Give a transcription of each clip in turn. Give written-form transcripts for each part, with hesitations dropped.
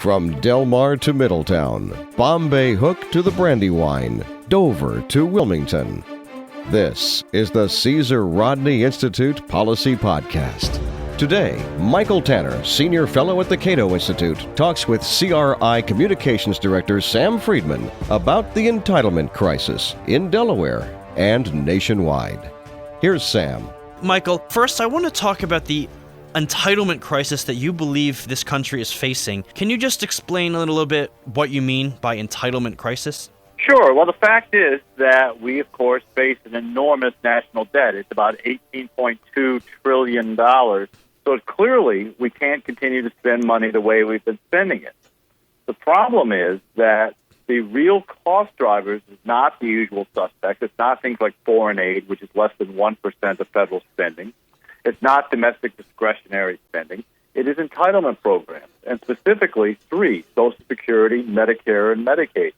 From Del Mar to Middletown, Bombay Hook to the Brandywine, Dover to Wilmington. This is the Caesar Rodney Institute Policy Podcast. Today, Michael Tanner, Senior Fellow at the Cato Institute, talks with CRI Communications Director Sam Friedman about the entitlement crisis in Delaware and nationwide. Here's Sam. Michael, first I want to talk about the entitlement crisis that you believe this country is facing. Can you just explain a little bit what you mean by entitlement crisis? Sure. Well, the fact is that we, of course, face an enormous national debt. It's about $18.2 trillion. So clearly, we can't continue to spend money the way we've been spending it. The problem is that the real cost drivers is not the usual suspect. It's not things like foreign aid, which is less than 1% of federal spending. It's not domestic discretionary spending. It is entitlement programs, and specifically three: Social Security, Medicare, and Medicaid.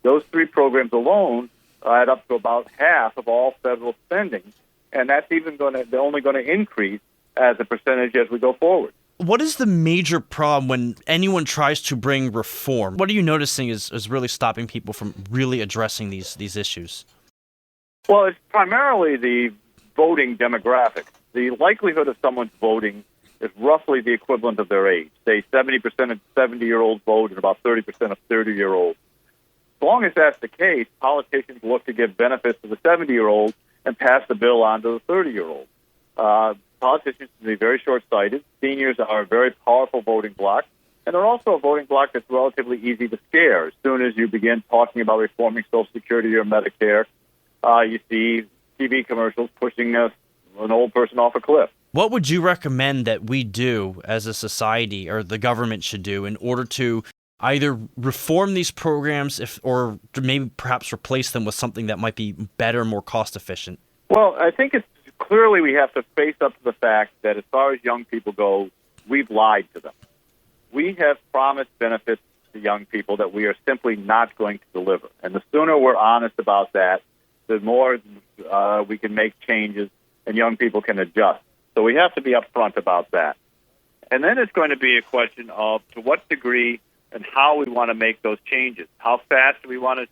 Those three programs alone add up to about half of all federal spending, and that's they're only going to increase as a percentage as we go forward. What is the major problem when anyone tries to bring reform? What are you noticing is really stopping people from really addressing these issues? Well, it's primarily the voting demographics. The likelihood of someone voting is roughly the equivalent of their age. Say 70% of 70-year-olds vote and about 30% of 30-year-olds. As long as that's the case, politicians look to give benefits to the 70-year-olds and pass the bill on to the 30-year-olds. Politicians can be very short-sighted. Seniors are a very powerful voting bloc, and they're also a voting bloc that's relatively easy to scare. As soon as you begin talking about reforming Social Security or Medicare, you see TV commercials pushing an old person off a cliff. What would you recommend that we do as a society, or the government should do, in order to either reform these programs or maybe perhaps replace them with something that might be better, more cost-efficient? Well, I think it's clearly we have to face up to the fact that as far as young people go, we've lied to them. We have promised benefits to young people that we are simply not going to deliver. And the sooner we're honest about that, the more we can make changes and young people can adjust. So we have to be upfront about that. And then it's going to be a question of to what degree and how we want to make those changes. How fast do we want to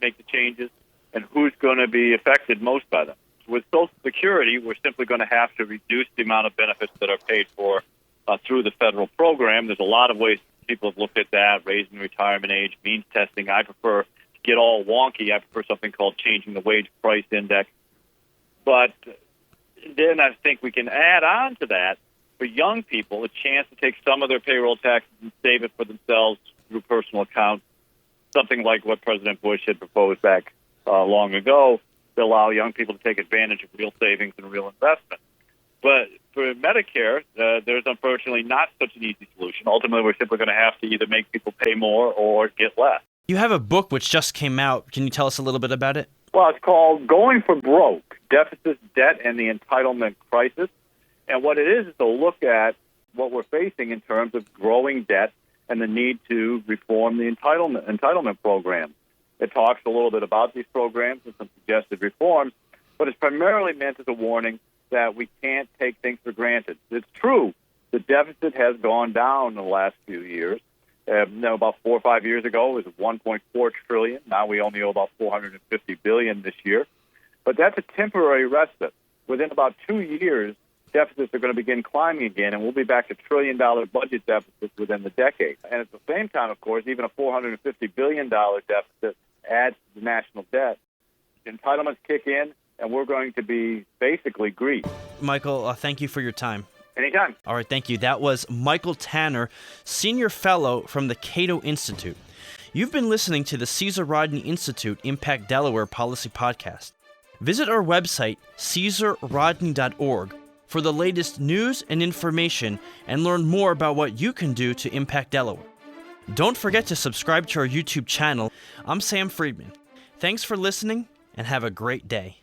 make the changes, and who's going to be affected most by them? With Social Security, we're simply going to have to reduce the amount of benefits that are paid for through the federal program. There's a lot of ways people have looked at that, raising the retirement age, means testing. I prefer to get all wonky. I prefer something called changing the wage price index. But then I think we can add on to that, for young people, a chance to take some of their payroll taxes and save it for themselves through personal accounts, something like what President Bush had proposed back long ago, to allow young people to take advantage of real savings and real investment. But for Medicare, there's unfortunately not such an easy solution. Ultimately, we're simply going to have to either make people pay more or get less. You have a book which just came out. Can you tell us a little bit about it? Well, it's called Going for Broke: Deficit, Debt, and the Entitlement Crisis. And what it is a look at what we're facing in terms of growing debt and the need to reform the entitlement program. It talks a little bit about these programs and some suggested reforms, but it's primarily meant as a warning that we can't take things for granted. It's true, the deficit has gone down in the last few years. About 4 or 5 years ago, it was $1.4 trillion. Now we only owe about $450 billion this year. But that's a temporary respite. Within about 2 years, deficits are going to begin climbing again, and we'll be back to trillion-dollar budget deficits within the decade. And at the same time, of course, even a $450 billion deficit adds to the national debt. Entitlements kick in, and we're going to be basically greased. Michael, thank you for your time. Anytime. All right, thank you. That was Michael Tanner, Senior Fellow from the Cato Institute. You've been listening to the Caesar Rodney Institute Impact Delaware Policy Podcast. Visit our website, caesarrodney.org, for the latest news and information and learn more about what you can do to impact Delaware. Don't forget to subscribe to our YouTube channel. I'm Sam Friedman. Thanks for listening and have a great day.